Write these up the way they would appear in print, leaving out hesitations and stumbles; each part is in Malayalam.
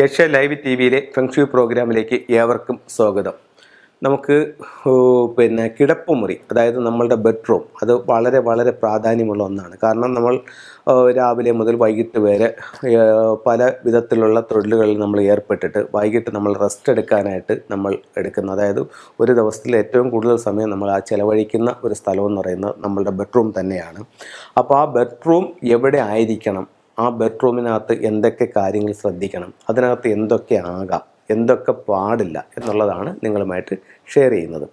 ഏഷ്യ ലൈവ് ടി വിയിലെ ഫെങ്ഷു പ്രോഗ്രാമിലേക്ക് ഏവർക്കും സ്വാഗതം. നമുക്ക് കിടപ്പുമുറി, അതായത് നമ്മളുടെ ബെഡ്റൂം, അത് വളരെ വളരെ പ്രാധാന്യമുള്ള ഒന്നാണ്. കാരണം നമ്മൾ രാവിലെ മുതൽ വൈകിട്ട് വരെ പല വിധത്തിലുള്ള തൊഴിലുകളിൽ നമ്മൾ ഏർപ്പെട്ടിട്ട് വൈകിട്ട് നമ്മൾ റെസ്റ്റ് എടുക്കാനായിട്ട് നമ്മൾ എടുക്കുന്നത്, അതായത് ഒരു ദിവസത്തിൽ ഏറ്റവും കൂടുതൽ സമയം നമ്മൾ ചിലവഴിക്കുന്ന ഒരു സ്ഥലം എന്ന് പറയുന്നത് നമ്മളുടെ ബെഡ്റൂം തന്നെയാണ്. അപ്പോൾ ആ ബെഡ്റൂം എവിടെ ആയിരിക്കണം, ആ ബെഡ്റൂമിനകത്ത് എന്തൊക്കെ കാര്യങ്ങൾ ശ്രദ്ധിക്കണം, അതിനകത്ത് എന്തൊക്കെ ആകാം, എന്തൊക്കെ പാടില്ല എന്നുള്ളതാണ് നിങ്ങളുമായിട്ട് ഷെയർ ചെയ്യുന്നത്.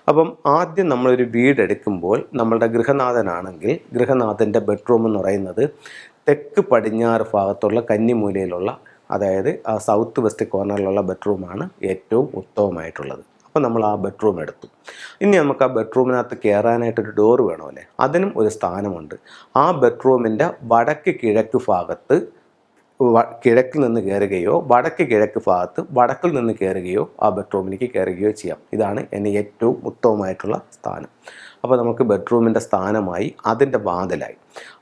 അപ്പം ആദ്യം നമ്മളൊരു വീടെടുക്കുമ്പോൾ നമ്മളുടെ ഗൃഹനാഥനാണെങ്കിൽ ഗൃഹനാഥൻ്റെ ബെഡ്റൂം എന്ന് പറയുന്നത് തെക്ക് പടിഞ്ഞാറ് ഭാഗത്തുള്ള കന്നിമൂലയിലുള്ള, അതായത് ആ സൗത്ത് വെസ്റ്റ് കോർണറിലുള്ള ബെഡ്റൂമാണ് ഏറ്റവും ഉത്തമമായിട്ടുള്ളത്. അപ്പോൾ നമ്മൾ ആ ബെഡ്റൂം എടുത്തു. ഇനി നമുക്ക് ആ ബെഡ്റൂമിനകത്ത് കയറാനായിട്ടൊരു ഡോറ് വേണമല്ലേ, അതിനും ഒരു സ്ഥാനമുണ്ട്. ആ ബെഡ്റൂമിൻ്റെ വടക്ക് കിഴക്ക് ഭാഗത്ത് കിഴക്കിൽ നിന്ന് കയറുകയോ വടക്ക് കിഴക്ക് ഭാഗത്ത് വടക്കിൽ നിന്ന് കയറുകയോ ആ ബെഡ്റൂമിലേക്ക് കയറുകയോ ചെയ്യാം. ഇതാണ് എന്നെ ഏറ്റവും ഉത്തമമായിട്ടുള്ള സ്ഥാനം. അപ്പോൾ നമുക്ക് ബെഡ്റൂമിൻ്റെ സ്ഥാനമായി, അതിൻ്റെ വാതിലായി.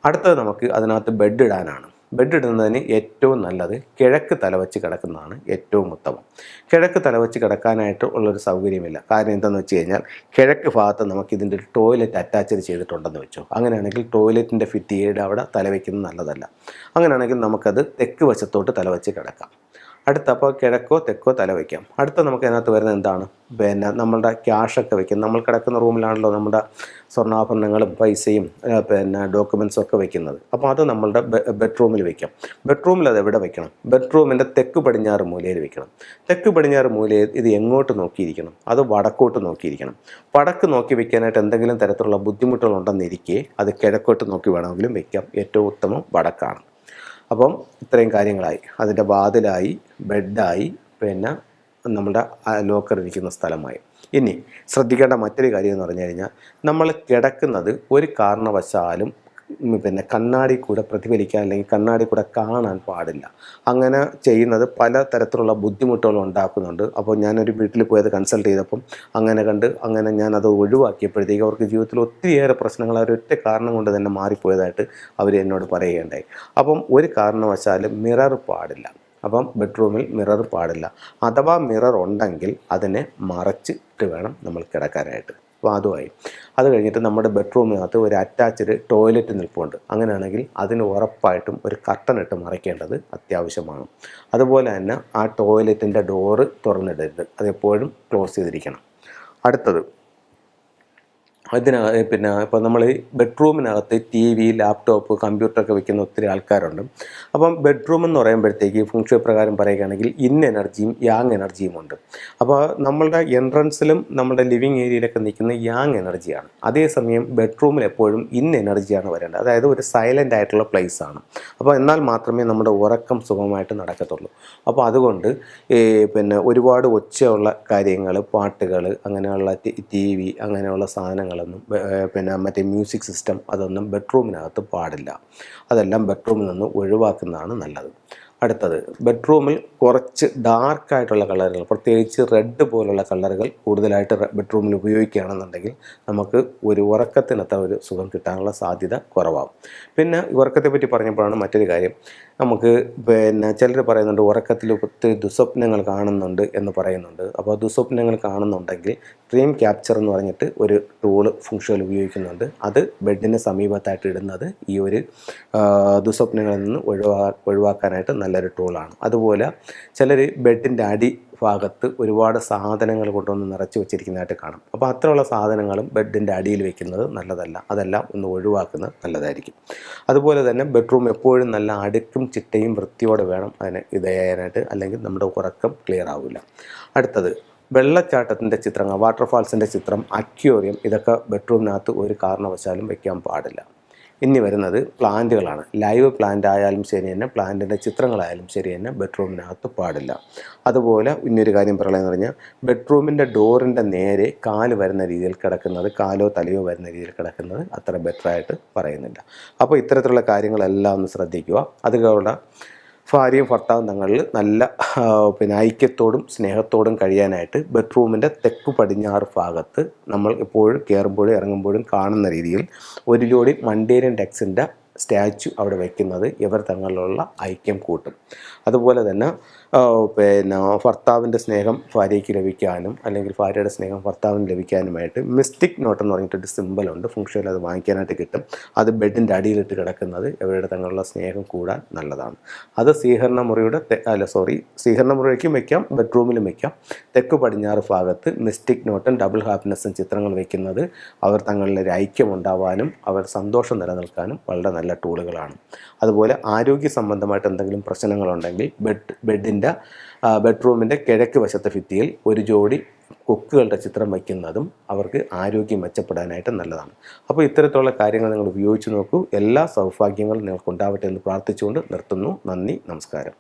അടുത്തത് നമുക്ക് അതിനകത്ത് ബെഡ് ഇടാനാണ്. ബെഡ് ഇടുന്നതിന് ഏറ്റവും നല്ലത് കിഴക്ക് തലവച്ച് കിടക്കുന്നതാണ് ഏറ്റവും ഉത്തമം. കിഴക്ക് തലവച്ച് കിടക്കാനായിട്ട് ഉള്ളൊരു സൗകര്യമില്ല. കാരണം എന്താണെന്ന് വെച്ച് കഴിഞ്ഞാൽ കിഴക്ക് ഭാഗത്ത് നമുക്കിതിൻ്റെ ഒരു ടോയ്ലറ്റ് അറ്റാച്ച് ചെയ്തിട്ടുണ്ടെന്ന് വെച്ചോ. അങ്ങനെയാണെങ്കിൽ ടോയ്ലറ്റിൻ്റെ ഭിത്തിയുടെ അവിടെ തലവയ്ക്കുന്നത് നല്ലതല്ല. അങ്ങനെയാണെങ്കിൽ നമുക്കത് തെക്ക് വശത്തോട്ട് തലവച്ച് കിടക്കാം. അപ്പോൾ കിഴക്കോ തെക്കോ തല വയ്ക്കാം. നമുക്ക് അതിനകത്ത് വരുന്നത് എന്താണ്, നമ്മളുടെ ക്യാഷൊക്കെ വയ്ക്കും. നമ്മൾ കിടക്കുന്ന റൂമിലാണല്ലോ നമ്മുടെ സ്വർണ്ണാഭരണങ്ങളും പൈസയും ഡോക്യുമെൻറ്റ്സും ഒക്കെ വയ്ക്കുന്നത്. അപ്പോൾ അത് നമ്മളുടെ ബെഡ്റൂമിൽ വയ്ക്കാം. ബെഡ്റൂമിൽ അത് എവിടെ വയ്ക്കണം? ബെഡ്റൂമിൻ്റെ തെക്ക് പടിഞ്ഞാറ് മൂലയിൽ വയ്ക്കണം. തെക്ക് പടിഞ്ഞാറ് മൂലയിൽ ഇത് എങ്ങോട്ട് നോക്കിയിരിക്കണം? അത് വടക്കോട്ട് നോക്കിയിരിക്കണം. വടക്ക് നോക്കി വയ്ക്കാനായിട്ട് എന്തെങ്കിലും തരത്തിലുള്ള ബുദ്ധിമുട്ടുകളുണ്ടെന്നിരിക്കെ അത് കിഴക്കോട്ട് നോക്കി വേണമെങ്കിലും വയ്ക്കാം. ഏറ്റവും ഉത്തമം വടക്കാണ്. അപ്പം ഇത്രയും കാര്യങ്ങളായി. അതിൻ്റെ വാതിലായി, ബെഡായി, നമ്മുടെ ലോക്കർ ഇരിക്കുന്ന സ്ഥലമായി. ഇനി ശ്രദ്ധിക്കേണ്ട മറ്റൊരു കാര്യം എന്ന് പറഞ്ഞു കഴിഞ്ഞാൽ, നമ്മൾ കിടക്കുന്നത് ഒരു കാരണവശാലും കണ്ണാടി കൂടെ പ്രതിഫലിക്കാൻ അല്ലെങ്കിൽ കണ്ണാടി കൂടെ കാണാൻ പാടില്ല. അങ്ങനെ ചെയ്യുന്നത് പല തരത്തിലുള്ള ബുദ്ധിമുട്ടുകൾ ഉണ്ടാക്കുന്നുണ്ട്. അപ്പോൾ ഞാനൊരു വീട്ടിൽ പോയത് കൺസൾട്ട് ചെയ്തപ്പം അങ്ങനെ ഞാനത് ഒഴിവാക്കിയപ്പോഴത്തേക്ക് അവർക്ക് ജീവിതത്തിൽ ഒത്തിരിയേറെ പ്രശ്നങ്ങൾ ഒരൊറ്റ കാരണം കൊണ്ട് തന്നെ മാറിപ്പോയതായിട്ട് അവർ എന്നോട് പറയുകയുണ്ടായി. അപ്പം ഒരു കാരണവശാലും മിറർ പാടില്ല. അപ്പം ബെഡ്റൂമിൽ മിറർ പാടില്ല. അഥവാ മിറർ ഉണ്ടെങ്കിൽ അതിനെ മറച്ചിട്ട് വേണം നമ്മൾ കിടക്കാനായിട്ട്. അപ്പോൾ അതുമായി. അത് കഴിഞ്ഞിട്ട് നമ്മുടെ ബെഡ്റൂമിനകത്ത് ഒരു അറ്റാച്ച്ഡ് ടോയ്ലറ്റ് നിൽപ്പുണ്ട്. അങ്ങനെയാണെങ്കിൽ അതിന് ഉറപ്പായിട്ടും ഒരു കർട്ടൻ ഇട്ട് മറയ്ക്കേണ്ടത് അത്യാവശ്യമാണ്. അതുപോലെ തന്നെ ആ ടോയ്ലറ്റിൻ്റെ ഡോറ് തുറന്നിടരുത്, അതെപ്പോഴും ക്ലോസ് ചെയ്തിരിക്കണം. അടുത്തത് ഇപ്പോൾ നമ്മൾ ബെഡ്റൂമിനകത്ത് TV, ലാപ്ടോപ്പ്, കമ്പ്യൂട്ടറൊക്കെ വയ്ക്കുന്ന ഒത്തിരി ആൾക്കാരുണ്ട്. അപ്പം ബെഡ്റൂം എന്ന് പറയുമ്പോഴത്തേക്ക് ഫെങ്ഷു പ്രകാരം പറയുകയാണെങ്കിൽ ഇൻ എനർജിയും യാങ് എനർജിയും ഉണ്ട്. അപ്പോൾ നമ്മളുടെ എൻട്രൻസിലും നമ്മുടെ ലിവിങ് ഏരിയയിലൊക്കെ നിൽക്കുന്ന യാങ് എനർജിയാണ്. അതേസമയം ബെഡ്റൂമിൽ എപ്പോഴും ഇൻ എനർജിയാണ് വരേണ്ടത്. അതായത് ഒരു സൈലൻ്റ് ആയിട്ടുള്ള പ്ലേസ് ആണ്. അപ്പോൾ എന്നാൽ മാത്രമേ നമ്മുടെ ഉറക്കം സുഖമായിട്ട് നടക്കത്തുള്ളൂ. അപ്പോൾ അതുകൊണ്ട് ഒരുപാട് ഒച്ചയുള്ള കാര്യങ്ങൾ, പാട്ടുകൾ, അങ്ങനെയുള്ള TV, അങ്ങനെയുള്ള സാധനങ്ങൾ മറ്റേ മ്യൂസിക് സിസ്റ്റം, അതൊന്നും ബെഡ്റൂമിനകത്ത് പാടില്ല. അതെല്ലാം ബെഡ്റൂമിൽ നിന്ന് ഒഴിവാക്കുന്നതാണ് നല്ലത്. അടുത്തത്, ബെഡ്റൂമിൽ കുറച്ച് ഡാർക്കായിട്ടുള്ള കളറുകൾ, പ്രത്യേകിച്ച് റെഡ് പോലുള്ള കളറുകൾ കൂടുതലായിട്ട് ബെഡ്റൂമിൽ ഉപയോഗിക്കുകയാണെന്നുണ്ടെങ്കിൽ നമുക്ക് ഒരു ഉറക്കത്തിനത്ര ഒരു സുഖം കിട്ടാനുള്ള സാധ്യത കുറവാകും. പിന്നെ ഉറക്കത്തെ പറ്റി പറഞ്ഞപ്പോഴാണ് മറ്റൊരു കാര്യം, നമുക്ക് ചിലർ പറയുന്നുണ്ട് ഉറക്കത്തിൽ ഒത്തിരി ദുസ്വപ്നങ്ങൾ കാണുന്നുണ്ട് എന്ന് പറയുന്നുണ്ട്. അപ്പോൾ ദുസ്വപ്നങ്ങൾ കാണുന്നുണ്ടെങ്കിൽ ഡ്രീം ക്യാപ്ചർ എന്ന് പറഞ്ഞിട്ട് ഒരു ടൂള് ഫെങ്ഷുവിൽ ഉപയോഗിക്കുന്നുണ്ട്. അത് ബെഡിന് സമീപത്തായിട്ട് ഇടുന്നത് ഈ ഒരു ദുസ്വപ്നങ്ങളിൽ നിന്ന് ഒഴിവാക്കാനായിട്ട് നല്ലൊരു ടൂളാണ്. അതുപോലെ ചിലർ ബെഡിൻ്റെ ഭാഗത്ത് ഒരുപാട് സാധനങ്ങൾ കൊണ്ടൊന്ന് നിറച്ച് വെച്ചിരിക്കുന്നതായിട്ട് കാണും. അപ്പോൾ അത്രയുള്ള സാധനങ്ങളും ബെഡിൻ്റെ അടിയിൽ വെക്കുന്നത് നല്ലതല്ല. അതെല്ലാം ഒന്ന് ഒഴിവാക്കുന്നത് നല്ലതായിരിക്കും. അതുപോലെ തന്നെ ബെഡ്റൂം എപ്പോഴും നല്ല അടുക്കും ചിട്ടയും വൃത്തിയോടെ വേണം അതിന് ഇത് ചെയ്യാനായിട്ട്, അല്ലെങ്കിൽ നമ്മുടെ ഉറക്കം ക്ലിയർ ആവില്ല. അടുത്തത്, വെള്ളച്ചാട്ടത്തിൻ്റെ ചിത്രങ്ങൾ, വാട്ടർഫാൾസിൻ്റെ ചിത്രം, അക്വേറിയം, ഇതൊക്കെ ബെഡ്റൂമിനകത്ത് ഒരു കാരണവശാലും വയ്ക്കാൻ പാടില്ല. ഇനി വരുന്നത് പ്ലാന്റുകളാണ്. ലൈവ് പ്ലാന്റ് ആയാലും ശരി തന്നെ, പ്ലാന്റിൻ്റെ ചിത്രങ്ങളായാലും ശരി തന്നെ ബെഡ്റൂമിനകത്ത് പാടില്ല. അതുപോലെ ഇന്നൊരു കാര്യം പറയുകയെന്ന് പറഞ്ഞാൽ, ബെഡ്റൂമിൻ്റെ ഡോറിൻ്റെ നേരെ കാല് വരുന്ന രീതിയിൽ കിടക്കുന്നത്, കാലോ തലയോ വരുന്ന രീതിയിൽ കിടക്കുന്നത് അത്ര ബെറ്ററായിട്ട് പറയുന്നില്ല. അപ്പോൾ ഇത്തരത്തിലുള്ള കാര്യങ്ങളെല്ലാം ഒന്ന് ശ്രദ്ധിക്കുക. അതുകൊണ്ട് ഭാര്യയും ഭർത്താവും തങ്ങളിൽ നല്ല ഐക്യത്തോടും സ്നേഹത്തോടും കഴിയാനായിട്ട് ബെഡ്റൂമിൻ്റെ തെക്ക് പടിഞ്ഞാറ് ഭാഗത്ത് നമ്മൾ എപ്പോഴും കയറുമ്പോഴും ഇറങ്ങുമ്പോഴും കാണുന്ന രീതിയിൽ ഒരു ജോഡി മണ്ടേരിയൻ ഡക്സിൻ്റെ സ്റ്റാച്ചു അവിടെ വയ്ക്കുന്നത് ഇവർ തങ്ങളിലുള്ള ഐക്യം കൂട്ടും. അതുപോലെ തന്നെ പിന്നെ ഭർത്താവിൻ്റെ സ്നേഹം ഭാര്യയ്ക്ക് ലഭിക്കാനും അല്ലെങ്കിൽ ഭാര്യയുടെ സ്നേഹം ഭർത്താവിന് ലഭിക്കാനുമായിട്ട് മിസ്റ്റിക് നോട്ട് എന്ന് പറഞ്ഞിട്ടൊരു സിമ്പലുണ്ട്. ഫംഗ്ഷനിൽ അത് വാങ്ങിക്കാനായിട്ട് കിട്ടും. അത് ബെഡിൻ്റെ അടിയിലിട്ട് കിടക്കുന്നത് ഇവരുടെ തങ്ങളുള്ള സ്നേഹം കൂടാൻ നല്ലതാണ്. അത് സ്വീകരണ മുറിയുടെ സ്വീകരണ മുറിക്കും വയ്ക്കാം, ബെഡ്റൂമിലും വയ്ക്കാം. തെക്ക് പടിഞ്ഞാറ് ഭാഗത്ത് മിസ്റ്റിക് നോട്ടും ഡബിൾ ഹാപ്പിനെസ്സും ചിത്രങ്ങൾ വയ്ക്കുന്നത് അവർ തങ്ങളിലൊരു ഐക്യം ഉണ്ടാവാനും അവർ സന്തോഷം നിലനിൽക്കാനും വളരെ നല്ല ടൂളുകളാണ്. അതുപോലെ ആരോഗ്യ സംബന്ധമായിട്ട് എന്തെങ്കിലും പ്രശ്നങ്ങളുണ്ടെങ്കിൽ ബെഡ്റൂമിൻ്റെ കിഴക്ക് വശത്തെ ഭിത്തിയിൽ ഒരു ജോഡി കൊക്കുകളുടെ ചിത്രം വയ്ക്കുന്നതും അവർക്ക് ആരോഗ്യം മെച്ചപ്പെടാനായിട്ട് നല്ലതാണ്. അപ്പോൾ ഇത്തരത്തിലുള്ള കാര്യങ്ങൾ നിങ്ങൾ ഉപയോഗിച്ച് നോക്കൂ. എല്ലാ സൗഭാഗ്യങ്ങളും നിങ്ങൾക്കുണ്ടാവട്ടെ എന്ന് പ്രാർത്ഥിച്ചുകൊണ്ട് നിർത്തുന്നു. നന്ദി, നമസ്കാരം.